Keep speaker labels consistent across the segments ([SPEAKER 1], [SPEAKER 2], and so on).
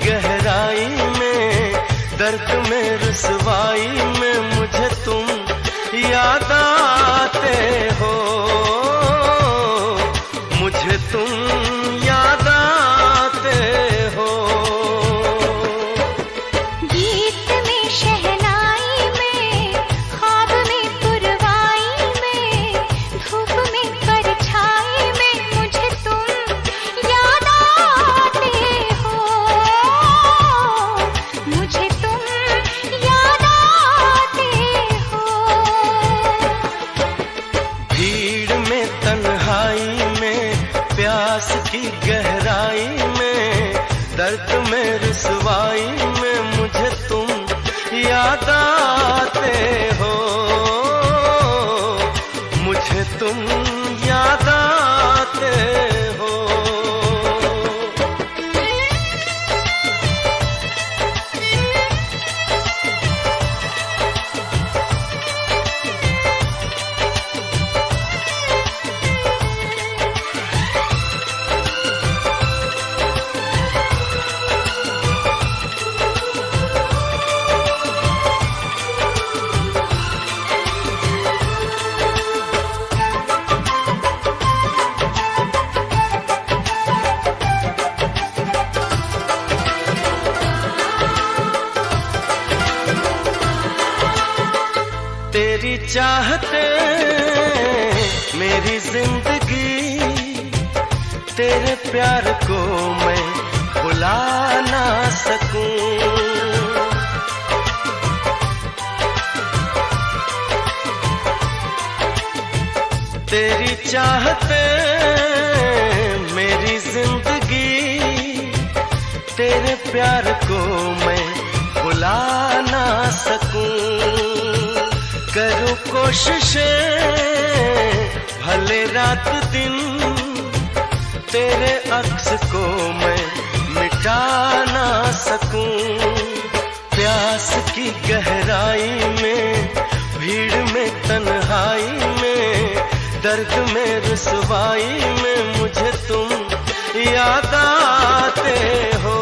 [SPEAKER 1] गहराई में, दर्द में रुसवाई में मुझे तुम याद आते हो, मुझे तुम याद आते हो।
[SPEAKER 2] गीत में शहनाई में, ख्वाब में पुरवाई में, धूप में परछाई में मुझे तुम याद आते हो, मुझे तुम याद आते हो।
[SPEAKER 1] भीड़ में तन्हाई में, प्यास की गहराई में, दर्द में रुसवाई में मुझे तुम याद आते हो, मुझे तुम याद आते हो। तेरी चाहते मेरी जिंदगी, तेरे प्यार को मैं भुला ना सकूं। तेरी चाहते मेरी जिंदगी, तेरे प्यार को मैं भुला ना सकूं। करूं कोशिशें भले रात दिन, तेरे अक्स को मैं मिटा ना सकूं। प्यास की गहराई में, भीड़ में तन्हाई में, दर्द में रुसवाई में मुझे तुम याद आते हो,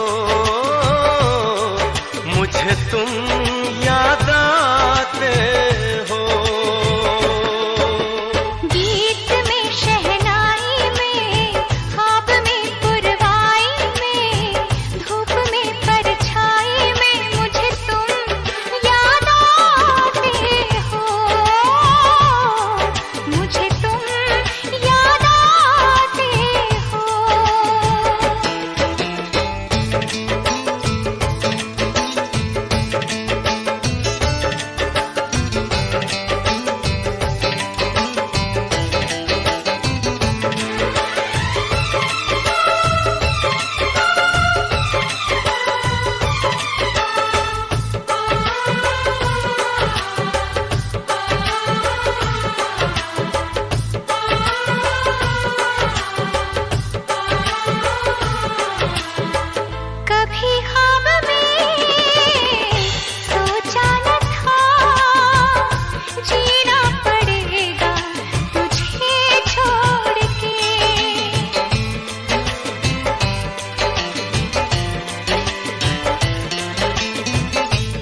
[SPEAKER 1] मुझे तुम याद आते हो।
[SPEAKER 2] गीत में शहनाई में, ख्वाब में पुरवाई में, धूप में परछाई में मुझे तुम याद आते हो, मुझे तुम याद आते हो। कभी ख्वाब में सोचा न था, जीना पड़ेगा तुझे छोड़ के।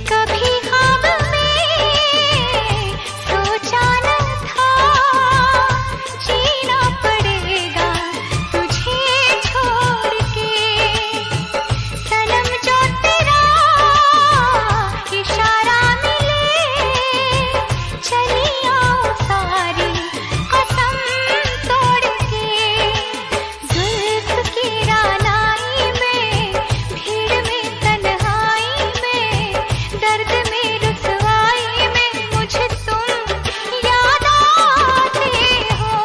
[SPEAKER 2] कभी ख्वाब में सोचा न था, जीना पड़ेगा तुझे छोड़ के। सनम जो तेरा इशारा मिले, चली आओ सारी कसम तोड़ के। जुल्फ की रानाई में, भीड़ में तन्हाई में, दर्द में रुसवाई में मुझे तुम याद आते हो,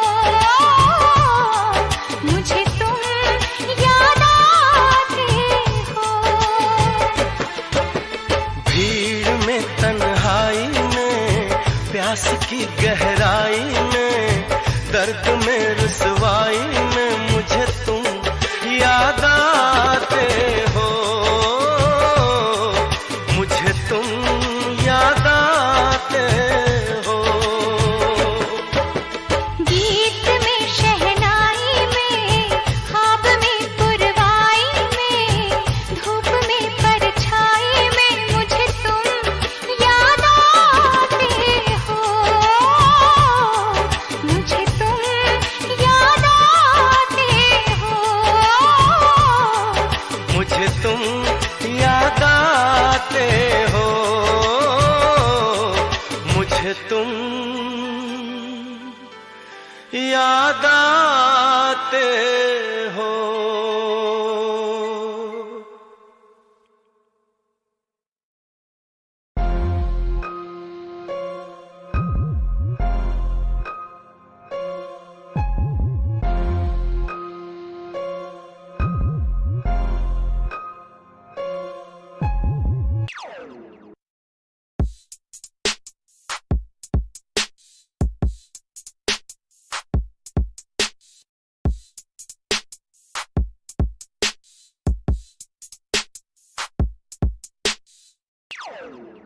[SPEAKER 2] मुझे तुम याद आते हो।
[SPEAKER 1] भीड़ में तन्हाई में, प्यास की गहराई में, दर्द में रुसवाई में मुझे तुम याद आते हो, मुझे तुम याद आते हो।
[SPEAKER 2] गीत में शहनाई में, ख्वाब में पुरवाई में, धूप में
[SPEAKER 3] हो।